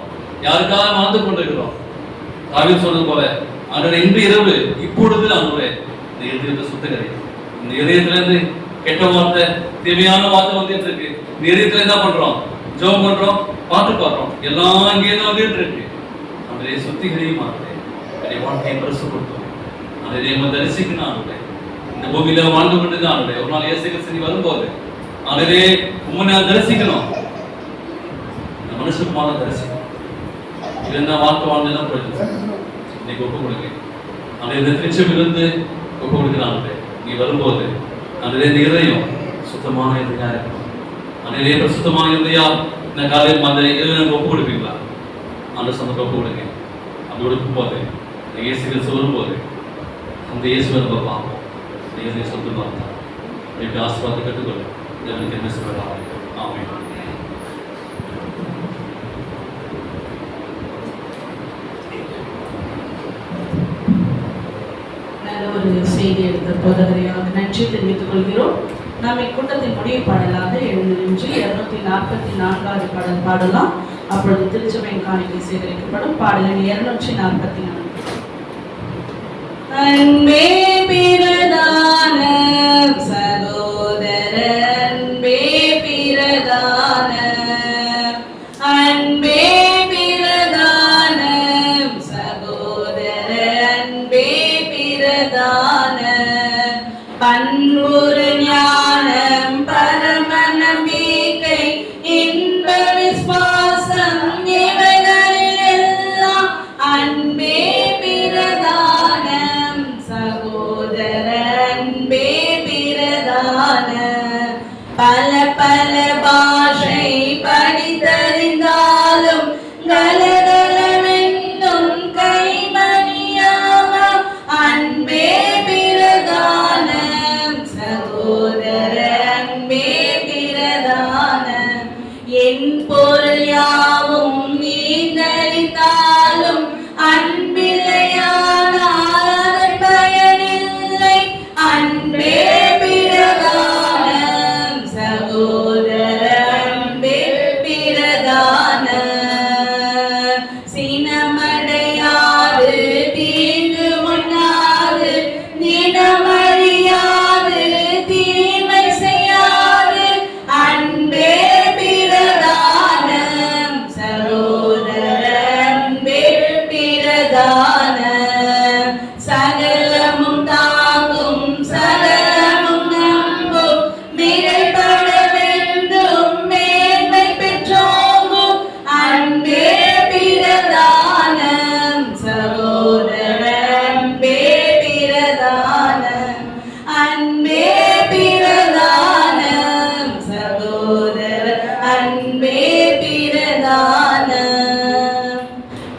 யாருக்காக வாழ்ந்து கொண்டிருக்கிறோம்? தாவீது சொன்னது போல, ஆண்டவரே, இன்று இரவு இப்பொழுது ஆண்டவரே இந்த இருதயத்தை சுத்தகரி. இந்த இதயத்துல இருந்து கெட்ட வார்த்தை, தேவையான வார்த்தை வந்துட்டு இருக்கு. இந்த இதயத்துல என்ன பண்றோம்? ஜெபம் பண்றோம், பாட்டு பாடுறோம், எல்லாம் இங்கேதான் வந்துட்டு இருக்கு. நம்மளே சுத்திகரியும் என்னுடைய வாழ்க்கையை பரிசுப்படுத்தும். நம்ம தரிசிக்கணும். ஆண்டவரே, இந்த பூமியில வாழ்ந்து கொண்டுதான் ஆண்டவரே, ஒரு நாள் இயேசு கிறிஸ்து வரும்போது ஆண்டவரே உம்மை நான் தரிசிக்கணும். இந்த மனுஷகுமார தரிசிக்கணும். இதுதான் வாழ்க்கை வாழ்ந்துதான் போயிடுச்சு. இன்னைக்கு ஒப்பு கொடுங்க. அந்த இந்த திருச்சபிலிருந்து ஒப்பு கொடுக்கிறான். நீ வரும்போது அந்த இருதயம் சுத்தமான இருதயா இருக்கணும். அந்த சுத்தமான இருதயா இந்த காலையில் அந்த இருதயம் ஒப்பு கொடுப்பீங்களா? அந்த சொந்தத்தை ஒப்பு கொடுங்க. அப்படி கொடுக்கும் போது இந்த இயேசுகள் சொல்லும்போது அந்த இயேசுவை நம்ம பார்ப்போம். இந்த இருதயம் சொந்தமாக இருந்தால் எப்படி ஆசீர்வாதத்தை கற்றுக்கொள்ளும். எனக்கு என்ன சொல்லலாம்? ஆமென்.
ஒரு செய்தி எடுத்த போதகரையாக நன்றி தெரிவித்துக் கொள்கிறோம். நாம் இக்கூட்டத்தின் முடிவு பாடலாக எழுந்து 244வது பாடல் பாடலாம். அப்பொழுது திருச்சபையின் காணிக்கை சேகரிக்கப்படும். பாடலின் 244. அன்பே பிரதான சகோதர, அன்பே பிரதான, அன்பே பிரதான சகோதர, அன்பே பிரதான, பண்புறு ஞானம் பரம நம்பிக்கை இன்ப விசுவாசம் இவைகளில் எல்லாம் அன்பே பிரதானம் சகோதர, அன்பே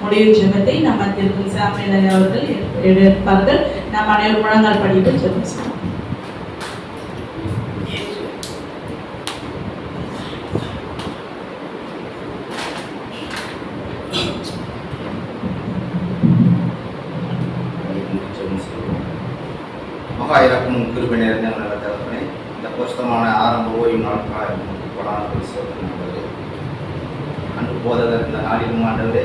முடிவு ஜெபத்தை நம்ம திரு சாமியல் அவர்கள் எடுப்பார்கள். நாம் அனைவரும் முழங்கால் படிட்டு ஜெபம் செய்வோம்.
மகா இறக்கும் கிருபை நிறைந்த நல்ல தகப்பனே, இந்த பரிசுத்தமான ஆரம்ப ஓய்வு நாட்களாக அன்று போதகர் இந்த நாளிலும் ஆண்டவரே,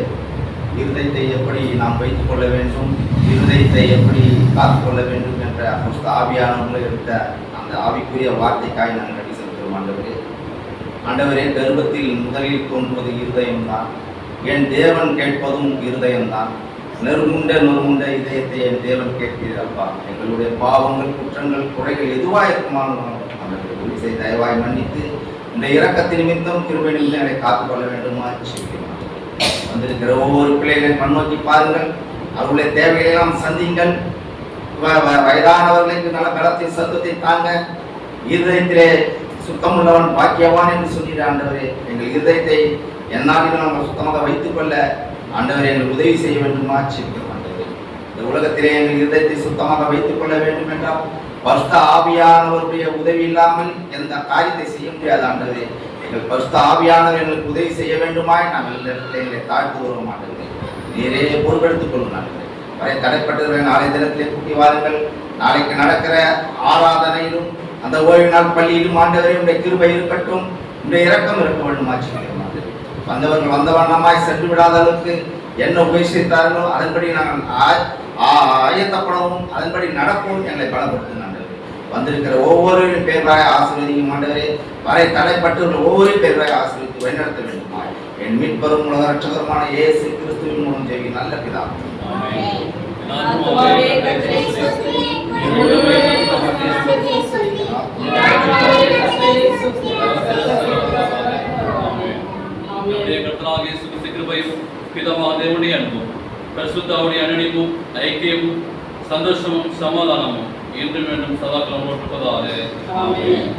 இருதயத்தை எப்படி நாம் வைத்துக் கொள்ள வேண்டும், இருதயத்தை எப்படி காத்துக்கொள்ள வேண்டும் என்ற ஆவியானவர்களை எடுத்த அந்த ஆவிக்குரிய வார்த்தைக்காய் நாங்கள் நன்றி செலுத்துகிறோம். ஆண்டவரே, கர்ப்பத்தில் முதலில் தோன்றுவது இருதயம்தான், என் தேவன் கேட்பதும் இருதயம்தான். நொறுமுண்ட இதயத்தை என் தேவன் கேட்கிறப்பா. எங்களுடைய பாவங்கள், குற்றங்கள், குறைகள் எதுவாக இருக்குமானாலும் அந்த தயவாய் மன்னித்து இந்த இரக்கத்தின் நிமித்தம் கிருபை நிமித்தம் என்னை காத்துக்கொள்ள வேண்டுமா சொல்கிறோம். வந்திருக்கிற ஒவ்வொரு பிள்ளைகளை கண்ணோக்கி பாருங்கள், அவர்களுடைய தேவைகளெல்லாம் சந்திங்கள். வயதானவர்களுக்கு நல்ல பலத்தின் சத்தத்தை தாங்க. இருதயத்திலே சுத்தமுள்ளவன் பாக்கியவான் என்று சொல்லிட ஆண்டவரே, எங்கள் இருதயத்தை எந்நாளிலும் நாங்கள் சுத்தமாக வைத்துக் கொள்ள ஆண்டவரே எங்கள் உதவி செய்ய வேண்டுமா சொல்கிறோம். ஆண்டவரே, இந்த உலகத்திலே எங்கள் இருதயத்தை சுத்தமாக வைத்துக் கொள்ள வேண்டும் என்றால் பரிசுத்த ஆவியானவருடைய உதவி இல்லாமல் எந்த காரியத்தை செய்ய முடியாது. ஆண்டவரே, எங்கள் பரிசுத்த ஆவியானவர் எங்களுக்கு உதவி செய்ய வேண்டுமாய் நாங்கள் இடத்துல எங்களை தாழ்த்து வருவோம். ஆண்டவரே, நீரே பொறுப்பெடுத்துக் கொள்ளும். ஆண்டவரே, வரை தடைப்பட்டவர்கள் நாளை தினத்திலே கூட்டி வாருங்கள். நாளைக்கு நடக்கிற ஆராதனையிலும் அந்த ஓய்வு நாள் பள்ளியிலும் ஆண்டவரே உடைய கிருபை இருக்கட்டும், உடைய இரக்கம் இருக்க வேண்டுமா சொல்கிறோம். வந்தவர்கள் வந்த வண்ணமாய் சென்று விடாத அளவுக்கு என்ன உபயோகித்தார்களோ அதன்படி நாங்கள் ஆயத்தப்படவும் அதன்படி நடக்கவும் எங்களை பலப்படுத்தும். வந்திருக்கிற ஒவ்வொரு பேராய் ஆசீர்வதிக்கும் ஆண்டவரே, வரை தடைப்பட்டு ஒவ்வொரு பேராய் ஆசீர்வதித்து வழிநடத்த வேண்டுமா என் மீட்பரும் உலக ரட்சகருமான இயேசு கிறிஸ்துவின் மூலம் ஜெபி நல்ல பிதாவே.
பிதாவாகிய தேவனுடைய அன்பும் பரிசுத்தாவுடைய அன்பிப்பும் ஐக்கியமும் சந்தோஷமும் சமாதானமும் இன்றும் மீண்டும் சதாகாலம் இருப்பதாக. ஆமென்.